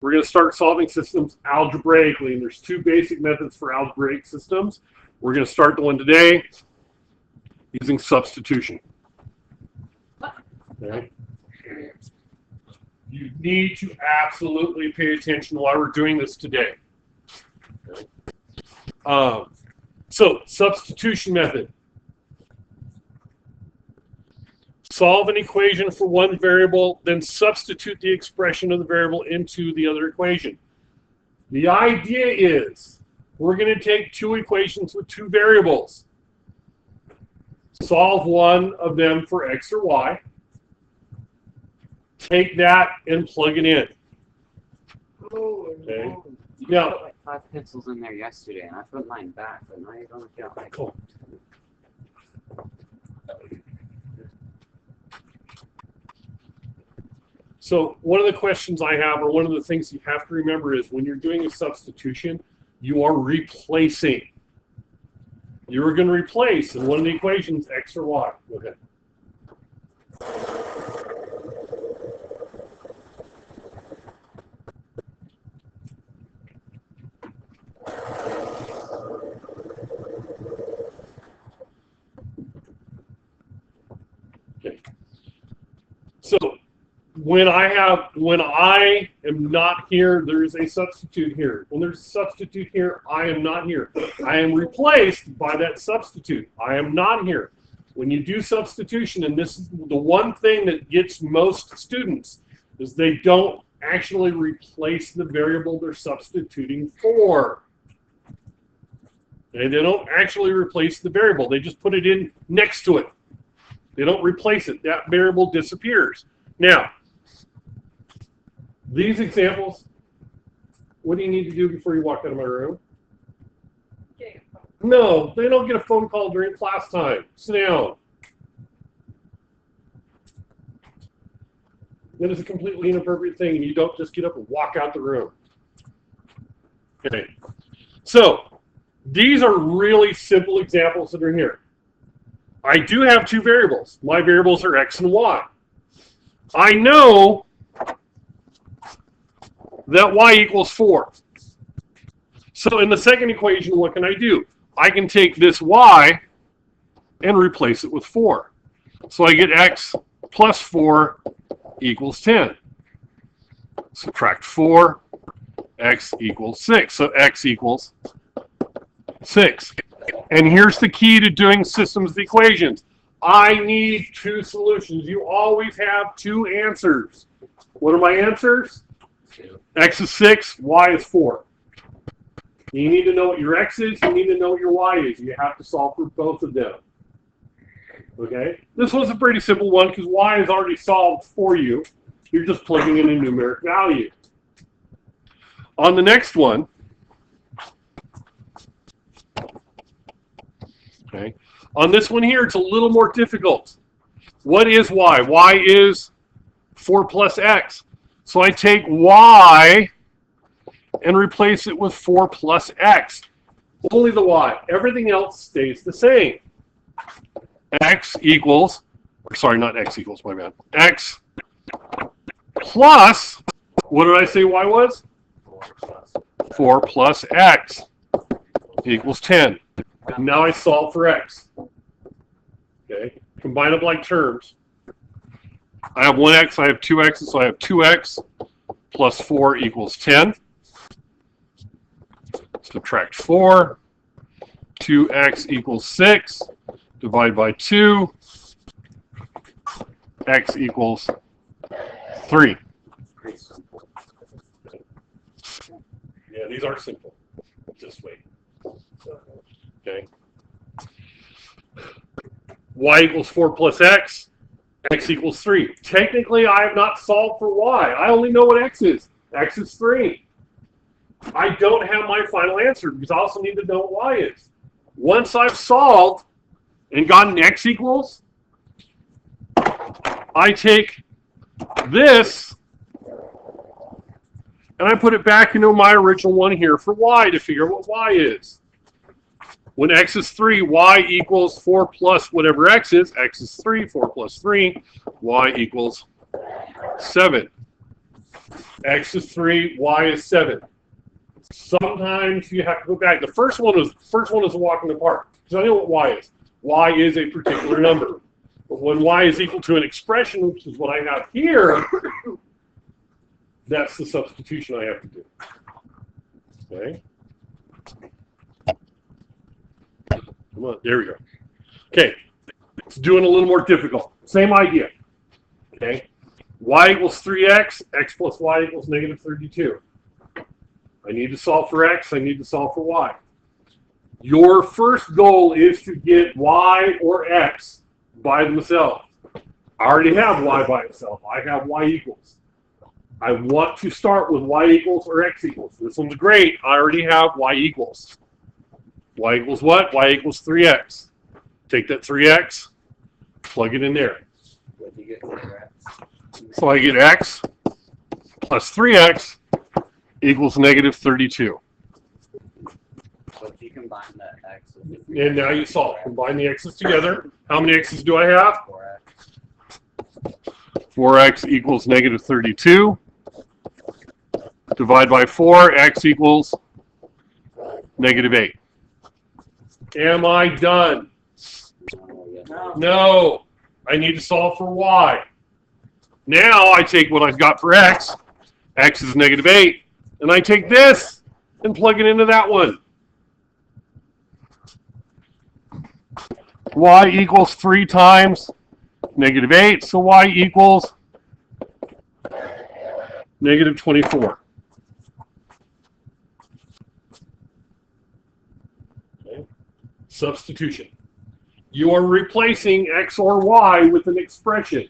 We're going to start solving systems algebraically, and there's two basic methods for algebraic systems. We're going to start the one today using substitution. Okay. You need to absolutely pay attention while we're doing this today. Okay. So, substitution method. Solve an equation for one variable, then substitute the expression of the variable into the other equation. The idea is we're going to take two equations with two variables. Solve one of them for x or y. Take that and plug it in. Okay. Now, I put like 5 pencils in there yesterday, and I put mine back, but now you don't get like. cool. So one of the questions I have, or one of the things you have to remember is when you're doing a substitution, you are replacing. You are going to replace in one of the equations x or y. Go ahead. Okay. So when I am not here, there is a substitute here. When there's a substitute here, I am not here. I am replaced by that substitute. I am not here. When you do substitution, and this is the one thing that gets most students, is they don't actually replace the variable they're substituting for. Okay, they don't actually replace the variable. They just put it in next to it. They don't replace it. That variable disappears. Now, these examples, what do you need to do before you walk out of my room? No, they don't get a phone call during class time. Sit down. That is a completely inappropriate thing, and you don't just get up and walk out the room. Okay. So, these are really simple examples that are here. I do have two variables. My variables are x and y. I know that y equals 4. So in the second equation, what can I do? I can take this y and replace it with 4. So I get x plus 4 equals 10. Subtract 4, x equals 6. So x equals 6. And here's the key to doing systems of equations. I need two solutions. You always have two answers. What are my answers? X is 6, y is 4. You need to know what your x is, you need to know what your y is. You have to solve for both of them. Okay? This was a pretty simple one because y is already solved for you. You're just plugging in a numeric value. On the next one, okay, on this one here, it's a little more difficult. What is y? Y is 4 plus x. So I take y and replace it with 4 plus x. Only the y. Everything else stays the same. X equals, or sorry, not x equals, my bad. X plus, what did I say y was? 4 plus x equals 10. Now I solve for x. Okay, combine up like terms. I have 1x, I have 2x, so I have 2x plus 4 equals 10. Subtract 4. 2x equals 6. Divide by 2. X equals 3. Yeah, these are simple. Just wait. Okay. Y equals 4 plus x. X equals 3. Technically, I have not solved for y. I only know what x is. X is 3. I don't have my final answer because I also need to know what y is. Once I've solved and gotten x equals, I take this and I put it back into my original one here for y to figure out what y is. When x is 3, y equals 4 plus whatever x is. X is 3, 4 plus 3, y equals 7. X is 3, Y is 7. Sometimes you have to go back. The first one is a walk in the park. So I know what Y is. Y is a particular number. But when Y is equal to an expression, which is what I have here, that's the substitution I have to do. Okay. Come on, there we go. Okay, let's do it a little more difficult. Same idea. Okay, y equals 3x, x plus y equals negative 32. I need to solve for x, I need to solve for y. Your first goal is to get y or x by themselves. I already have y by itself. I have y equals. I want to start with y equals or x equals. This one's great. I already have y equals. Y equals what? Y equals 3x. Take that 3x, plug it in there. What do you get for x? So I get x plus 3x equals negative 32. So if you combine the x with the 3x, And now you solve. Combine the x's together. How many x's do I have? 4x. 4x equals negative 32. Divide by 4, x equals negative 8. Am I done? No. No. I need to solve for y. Now I take what I've got for x. X is negative 8. And I take this and plug it into that one. Y equals 3 times negative 8. So y equals negative 24. Okay. Substitution. You are replacing x or y with an expression.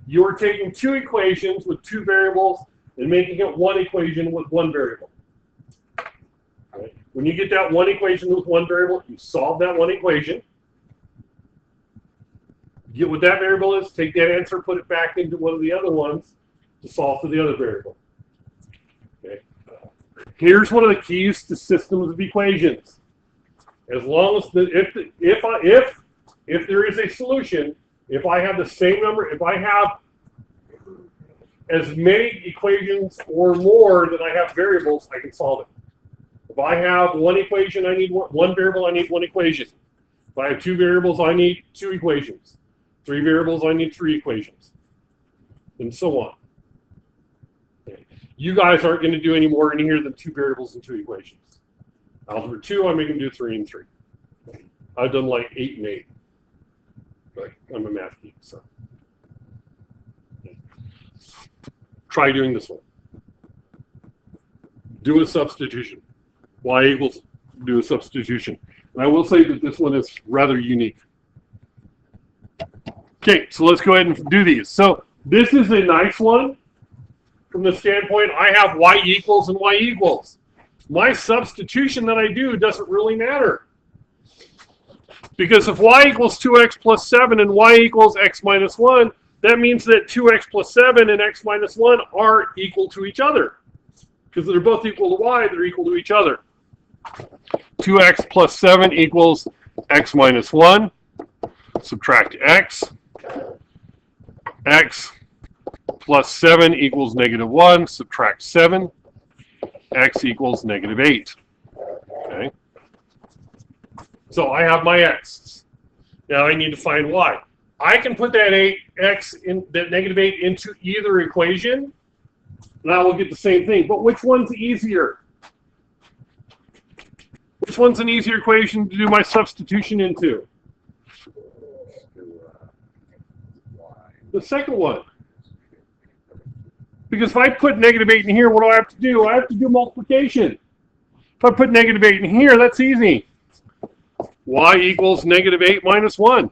You are taking two equations with two variables and making it one equation with one variable. Okay. When you get that one equation with one variable, you solve that one equation. Get what that variable is, take that answer, put it back into one of the other ones to solve for the other variable. Okay. Here's one of the keys to systems of equations. As long as if there is a solution, if I have the same number, if I have as many equations or more than I have variables, I can solve it. If I have one equation, I need one variable, I need one equation. If I have two variables, I need two equations. Three variables, I need three equations. And so on. Okay. You guys aren't going to do any more in here than two variables and two equations. Algebra 2, I make them do 3 and 3. I've done like 8 and 8. But I'm a math geek, so. Try doing this one. Do a substitution. Y equals, do a substitution. And I will say that this one is rather unique. Okay, so let's go ahead and do these. So this is a nice one from the standpoint I have y equals and y equals. My substitution that I do doesn't really matter. Because if y equals 2x plus 7 and y equals x minus 1, that means that 2x plus 7 and x minus 1 are equal to each other. Because they're both equal to y, they're equal to each other. 2x plus 7 equals x minus 1. Subtract x. X plus 7 equals negative 1. Subtract 7. X equals negative 8. Okay. So I have my x. Now I need to find y. I can put that that negative 8 into either equation, and I will get the same thing. But which one's easier? Which one's an easier equation to do my substitution into? The second one. Because if I put negative 8 in here, what do I have to do? I have to do multiplication. If I put negative 8 in here, that's easy. Y equals negative 8 minus 1.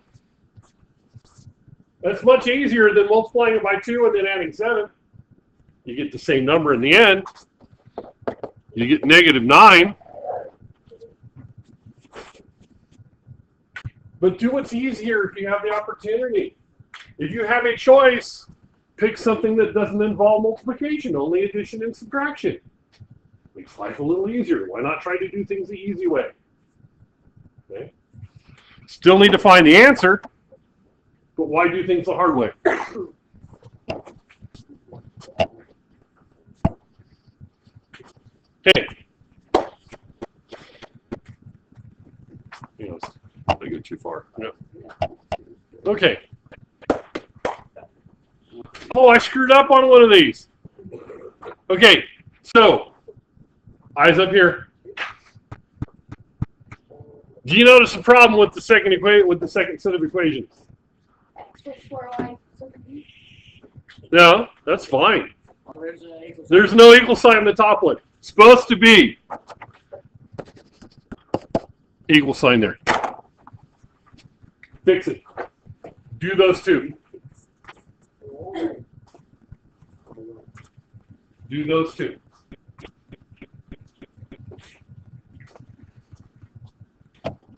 That's much easier than multiplying it by 2 and then adding 7. You get the same number in the end. You get negative 9. But do what's easier if you have the opportunity. If you have a choice, pick something that doesn't involve multiplication, only addition and subtraction. Makes life a little easier. Why not try to do things the easy way? Okay. Still need to find the answer, but why do things the hard way? Okay. I go too far. Yeah. Okay. Oh, I screwed up on one of these. Okay, so eyes up here. Do you notice the problem with the second set of equations? No, that's fine. There's no equal sign in the top one. It's supposed to be equal sign there. Fix it. Do those two. Do those two.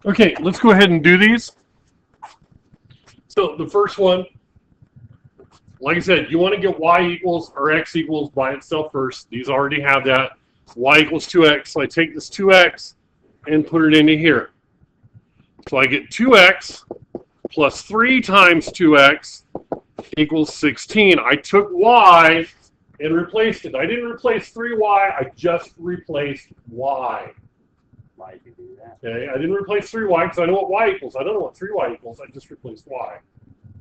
Okay, let's go ahead and do these. So the first one, like I said, you want to get y equals or x equals by itself first. These already have that. Y equals 2x. So I take this 2x and put it into here. So I get 2x plus 3 times 2x equals 16. I took y and replaced it. I didn't replace 3y, I just replaced y. Why did you do that? Okay, I didn't replace 3y because I know what y equals. I don't know what 3y equals. I just replaced y.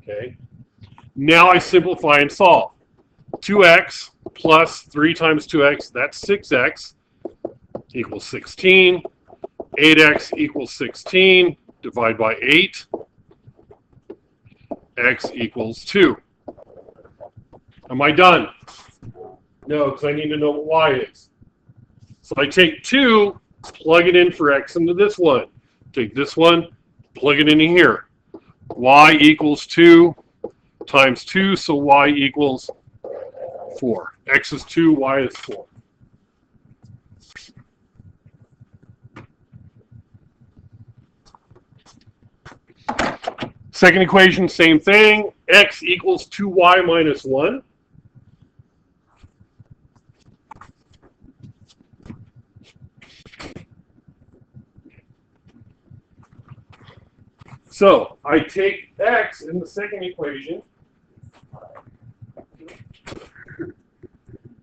Okay. Now I simplify and solve. 2x plus 3 times 2x, that's 6x, equals 16. 8x equals 16. Divide by 8. X equals 2. Am I done? No, because I need to know what y is. So I take 2, plug it in for x into this one. Take this one, plug it into here. Y equals 2 times 2, so y equals 4. X is 2, y is 4. Second equation, same thing. X equals 2y minus 1. So I take x in the second equation,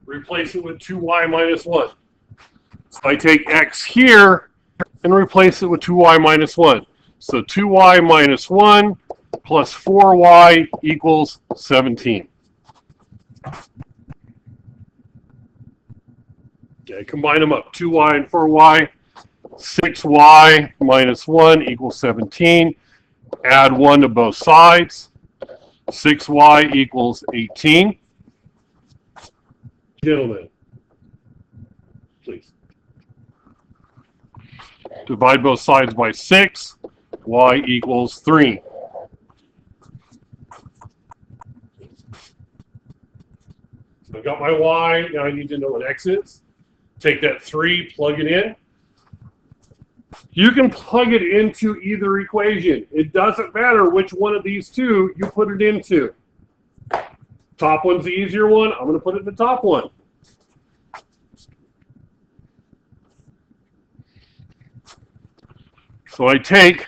replace it with 2y minus 1. So I take x here and replace it with 2y minus 1. So 2y minus 1 plus 4y equals 17. Okay, combine them up. 2y and 4y. 6y minus 1 equals 17. Add 1 to both sides. 6y equals 18. Gentlemen, please. Divide both sides by 6. Y equals 3. So I got my y. Now I need to know what x is. Take that 3, plug it in. You can plug it into either equation. It doesn't matter which one of these two you put it into. Top one's the easier one. I'm going to put it in the top one. So I take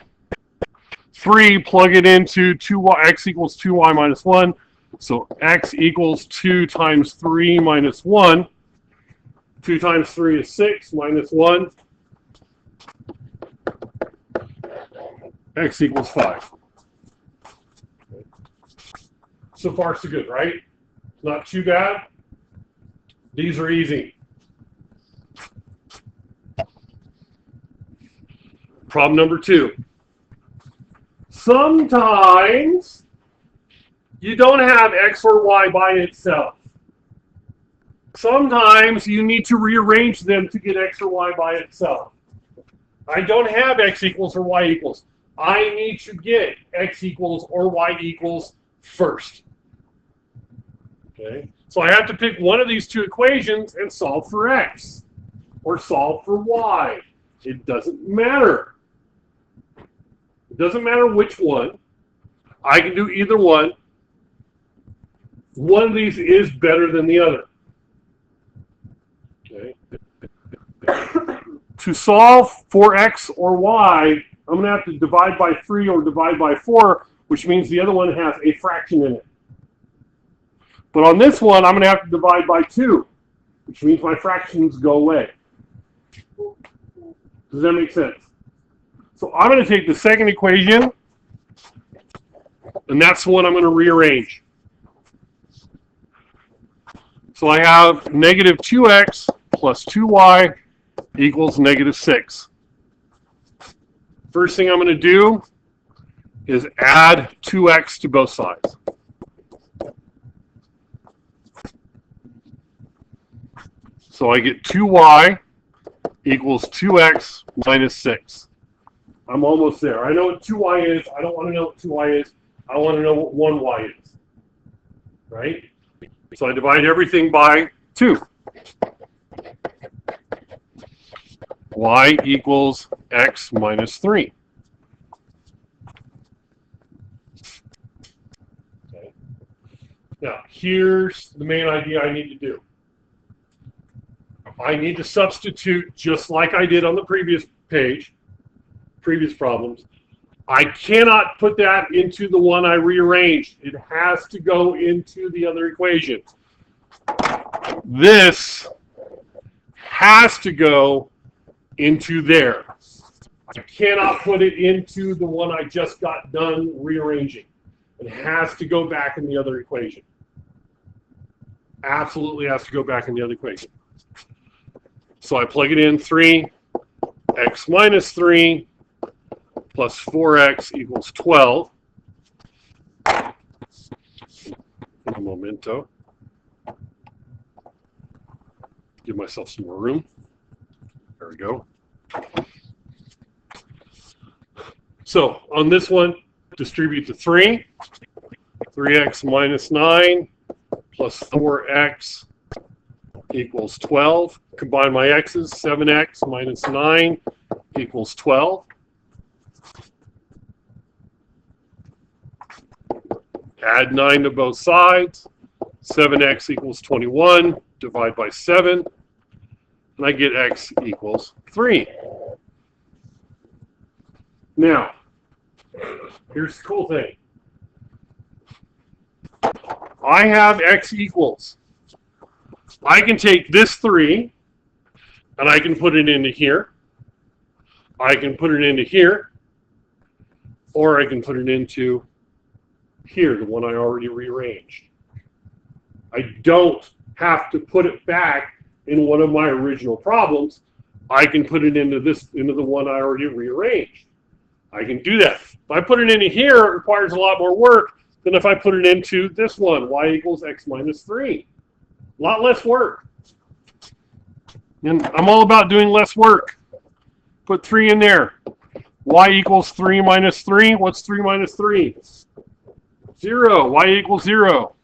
3, plug it into 2y, x equals 2y minus 1. So x equals 2 times 3 minus 1. 2 times 3 is 6 minus 1. X equals 5. So far, so good, right? Not too bad. These are easy. Problem number 2. Sometimes you don't have x or y by itself. Sometimes you need to rearrange them to get x or y by itself. I don't have x equals or y equals. I need to get x equals or y equals first. Okay, so I have to pick one of these two equations and solve for x or solve for y. It doesn't matter. It doesn't matter which one. I can do either one. One of these is better than the other. Okay. To solve for x or y, I'm going to have to divide by 3 or divide by 4, which means the other one has a fraction in it. But on this one, I'm going to have to divide by 2, which means my fractions go away. Does that make sense? So I'm going to take the second equation, and that's the one I'm going to rearrange. So I have negative 2x plus 2y equals negative 6. First thing I'm going to do is add 2x to both sides. So I get 2y equals 2x minus 6. I'm almost there. I know what 2y is. I don't want to know what 2y is. I want to know what 1y is. Right? So I divide everything by 2. Y equals x minus 3. Okay. Now, here's the main idea I need to do. I need to substitute just like I did on the previous page, previous problems. I cannot put that into the one I rearranged. It has to go into the other equation. This has to go into there. I cannot put it into the one I just got done rearranging. It has to go back in the other equation. Absolutely has to go back in the other equation. So I plug it in, 3x minus 3 plus 4x equals 12. Un momento. Give myself some more room. There we go. So on this one, distribute the 3. 3x minus 9 plus 4x equals 12. Combine my x's, 7x minus 9 equals 12. Add 9 to both sides. 7x equals 21. Divide by 7. And I get x equals 3. Now, here's the cool thing. I have x equals. I can take this 3 and I can put it into here. I can put it into here. Or I can put it into here, the one I already rearranged. I don't have to put it back in one of my original problems. I can put it into the one I already rearranged. I can do that. If I put it into here, it requires a lot more work than if I put it into this one, y equals x minus 3. A lot less work. And I'm all about doing less work. Put 3 in there. Y equals 3 minus 3. What's 3 minus 3? 0. Y equals 0.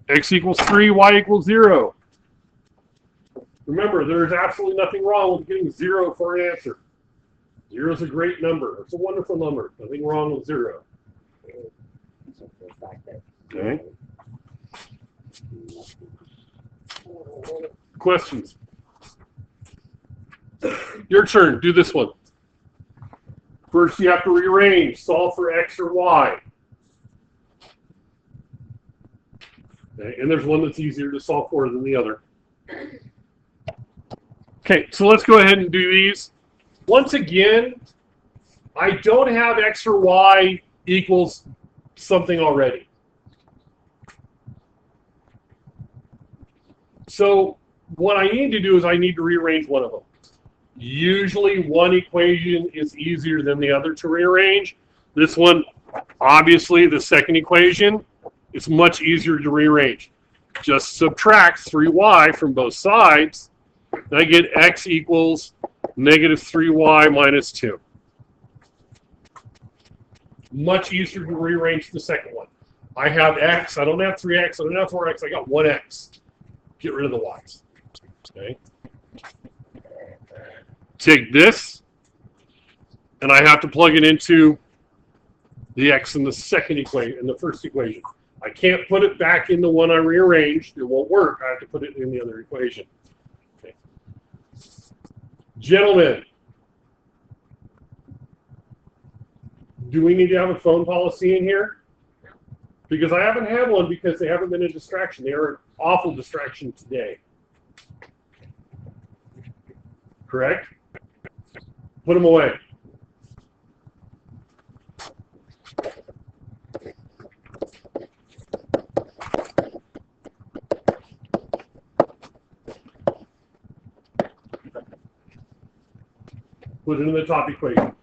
X equals 3. Y equals 0. Remember, there's absolutely nothing wrong with getting 0 for an answer. 0 is a great number. It's a wonderful number. Nothing wrong with 0. Okay. Questions? Your turn. Do this one. First, you have to rearrange. Solve for x or y. Okay, and there's one that's easier to solve for than the other. Okay, so let's go ahead and do these. Once again, I don't have x or y equals something already. So what I need to do is I need to rearrange one of them. Usually one equation is easier than the other to rearrange. This one, obviously the second equation, is much easier to rearrange. Just subtract 3y from both sides, and I get x equals negative 3y minus 2. Much easier to rearrange the second one. I have x, I don't have 3x, I don't have 4x, I got 1x. Get rid of the y's. Okay. Take this, and I have to plug it into the x in the second equation, in the first equation. I can't put it back in the one I rearranged. It won't work. I have to put it in the other equation. Okay. Gentlemen, do we need to have a phone policy in here? Because I haven't had one because they haven't been a distraction. They are an awful distraction today. correct? Put them away. Put it in the top equation.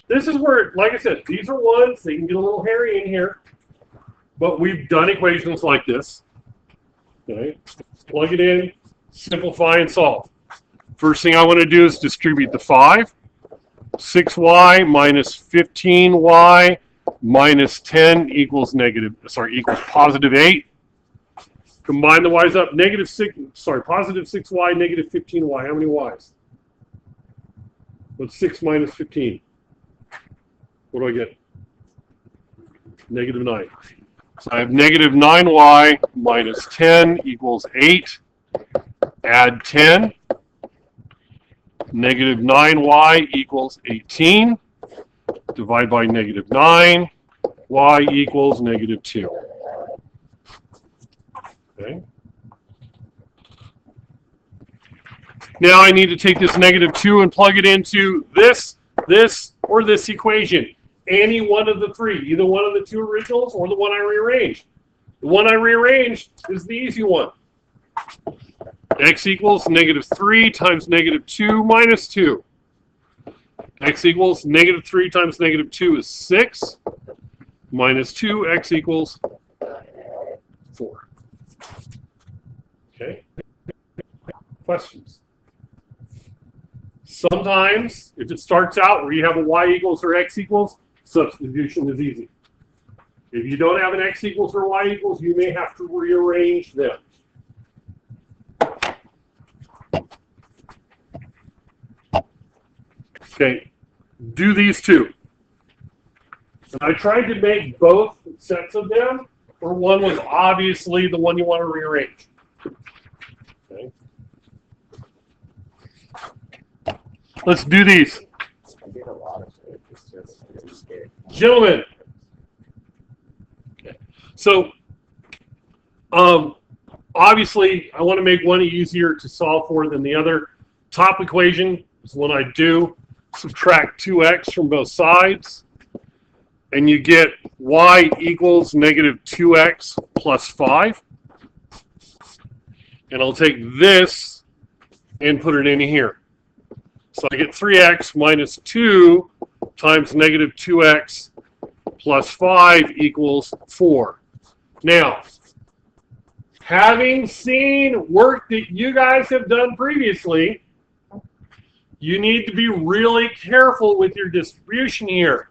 This is where, like I said, these are ones, they can get a little hairy in here, but we've done equations like this. Okay, plug it in, simplify and solve. First thing I want to do is distribute the 5. 6y minus 15y minus 10 equals positive 8. Combine the y's up, positive 6y, negative 15y. How many y's? What's 6 minus 15? What do I get? Negative 9. So I have negative 9y minus 10 equals 8. Add 10. Negative 9y equals 18. Divide by negative 9. Y equals negative 2. Okay. Now I need to take this negative 2 and plug it into this, or this equation. Any one of the three, either one of the two originals or the one I rearranged. The one I rearranged is the easy one. X equals negative 3 times negative 2 minus 2. X equals negative 3 times negative 2 is 6. Minus 2, x equals 4. Okay. Questions? Sometimes, if it starts out where you have a y equals or x equals, substitution is easy. If you don't have an x equals or y equals, you may have to rearrange them. Okay, do these two. And I tried to make both sets of them, or one was obviously the one you want to rearrange. Okay. Let's do these. I did a lot of it. It's just Gentlemen. Okay. So, obviously, I want to make one easier to solve for than the other. Top equation is one I do. Subtract 2x from both sides. And you get y equals negative 2x plus 5. And I'll take this and put it in here. So I get 3x minus 2 times negative 2x plus 5 equals 4. Now, having seen work that you guys have done previously, you need to be really careful with your distribution here.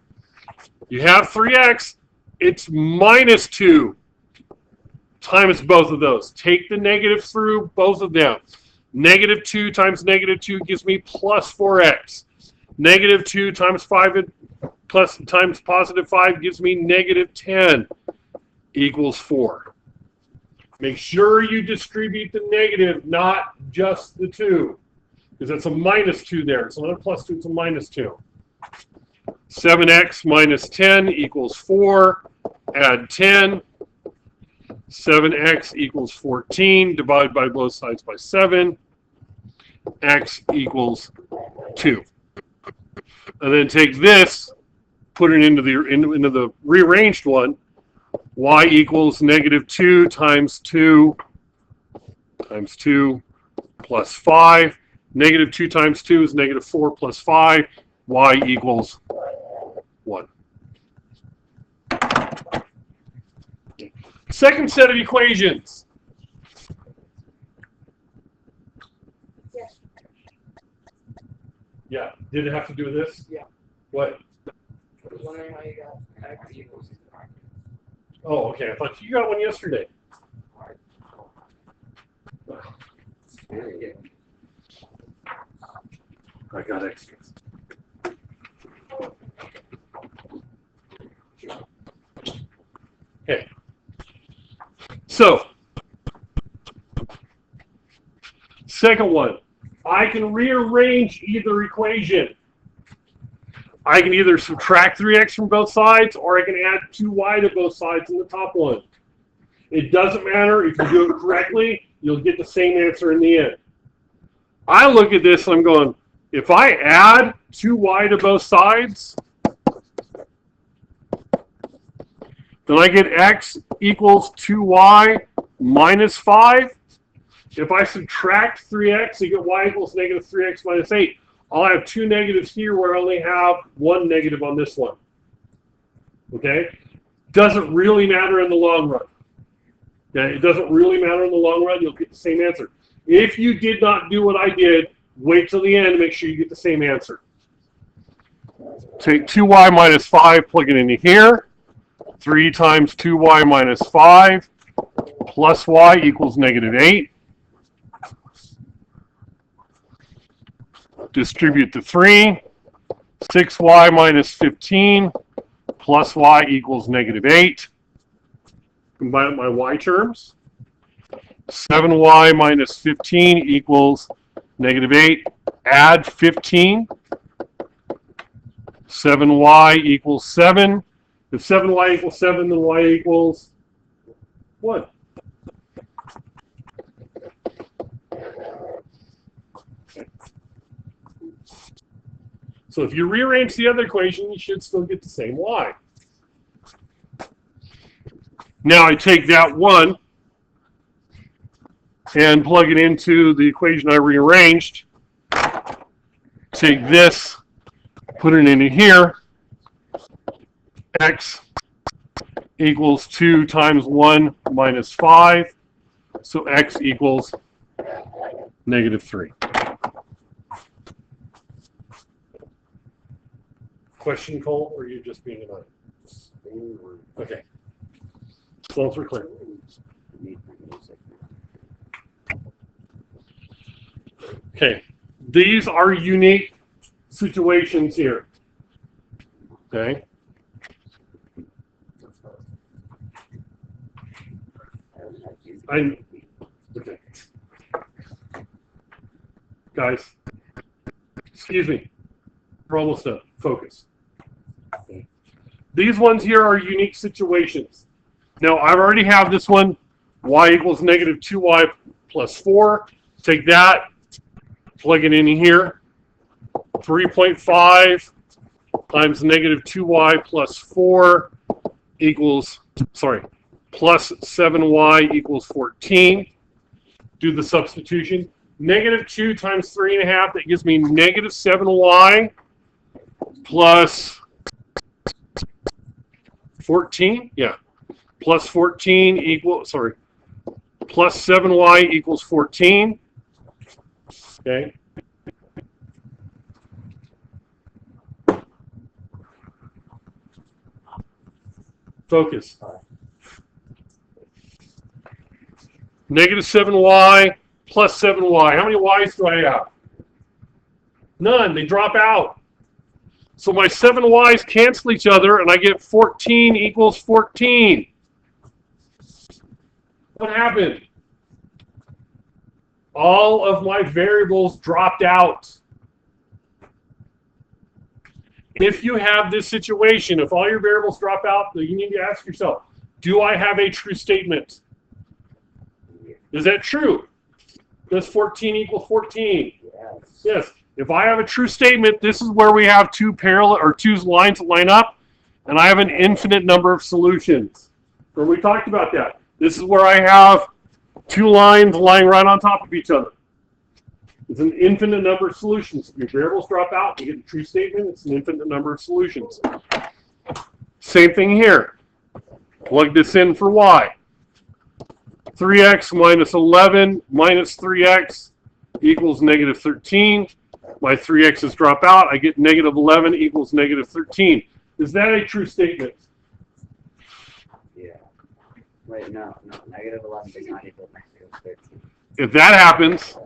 You have 3x, it's minus 2 times both of those. Take the negative through both of them. Negative 2 times negative 2 gives me plus 4x. Negative 2 times 5 times positive 5 gives me negative 10 equals 4. Make sure you distribute the negative, not just the 2. Because that's a minus 2 there. It's not a plus 2, it's a minus 2. 7x minus 10 equals 4. Add 10. 7x equals 14. Divide by both sides by 7. X equals 2. And then take this, put it into the rearranged one. Y equals negative 2 times 2 plus 5. Negative 2 times 2 is negative 4 plus 5. Y equals 1. Second set of equations. Yeah. Did it have to do with this? Yeah. What? I was wondering how you got x equals. Oh, okay. I thought you got one yesterday. I got extras. Okay. So, second one. I can rearrange either equation. I can either subtract 3x from both sides, or I can add 2y to both sides in the top one. It doesn't matter. If you do it correctly, you'll get the same answer in the end. I look at this and I'm going, if I add 2y to both sides, then I get x equals 2y minus 5. If I subtract 3x, I get y equals negative 3x minus 8. I'll have two negatives here where I only have one negative on this one. Okay? Doesn't really matter in the long run. Okay? It doesn't really matter in the long run. You'll get the same answer. If you did not do what I did, wait till the end to make sure you get the same answer. Take 2y minus 5, plug it into here. 3 times 2y minus 5 plus y equals negative 8. Distribute the 3. 6y minus 15 plus y equals negative 8. Combine my y terms. 7y minus 15 equals negative 8. Add 15. 7y equals 7. If 7y equals 7, then y equals 1. So if you rearrange the other equation, you should still get the same y. Now I take that 1 and plug it into the equation I rearranged. Take this, put it into here. X equals 2 times 1 minus 5. So x equals negative 3. Question, Cole, or are you just being annoying? Okay. As long as we're clear. Okay. These are unique situations here. Okay. Okay. Guys, excuse me. We're almost done. Focus. These ones here are unique situations. Now, I already have this one, y equals negative 2y plus 4. Take that, plug it in here. 3.5 times negative 2y plus 4 equals, plus 7y equals 14. Do the substitution. Negative 2 times 3.5, that gives me negative 7y plus 14, yeah, plus 14 equals, plus 7y equals 14, okay. Focus. Negative 7y plus 7y. How many y's do I have? None. They drop out. So my 7 y's cancel each other, and I get 14 equals 14. What happened? All of my variables dropped out. If you have this situation, if all your variables drop out, you need to ask yourself, do I have a true statement? Is that true? Does 14 equal 14? Yes. Yes. If I have a true statement, this is where we have two lines that line up, and I have an infinite number of solutions. Where we talked about that. This is where I have two lines lying right on top of each other. It's an infinite number of solutions. If your variables drop out, you get a true statement. It's an infinite number of solutions. Same thing here. Plug this in for y. 3x minus 11 minus 3x equals negative 13. My 3x's drop out. I get negative 11 equals negative 13. Is that a true statement? Yeah. Wait, no. Negative 11 does not equal negative 13. If that happens,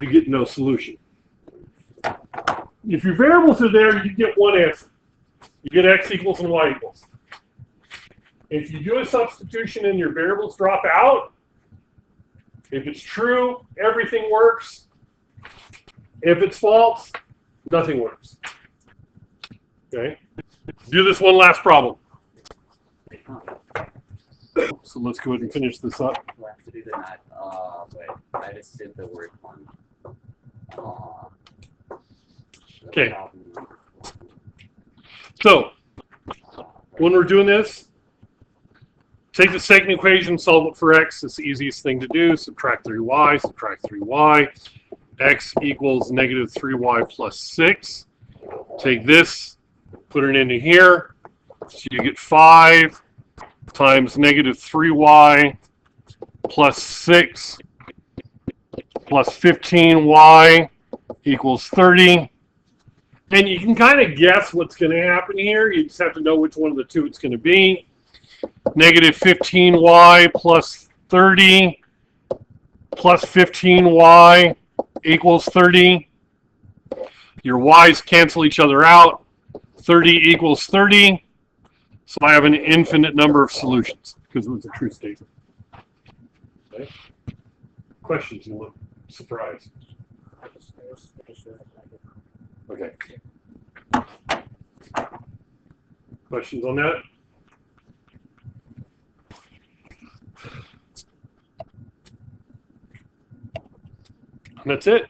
you get no solution. If your variables are there, you get one answer. You get x equals and y equals. If you do a substitution and your variables drop out, if it's true, everything works. If it's false, nothing works. Okay? Do this one last problem. So let's go ahead and finish this up. We'll have to do the not. Wait, I just did the word one. Okay. So, when we're doing this, take the second equation, solve it for x. It's the easiest thing to do. Subtract 3y, subtract 3y. X equals negative 3y plus 6. Take this, put it into here. So you get 5 times negative 3y plus 6 plus 15y equals 30. And you can kind of guess what's going to happen here. You just have to know which one of the two it's going to be. Negative 15y plus 30 plus 15y equals 30. Your y's cancel each other out. 30 equals 30. So I have an infinite number of solutions because it was a true statement. Okay. Questions? You look surprised. Okay. Questions on that? And that's it.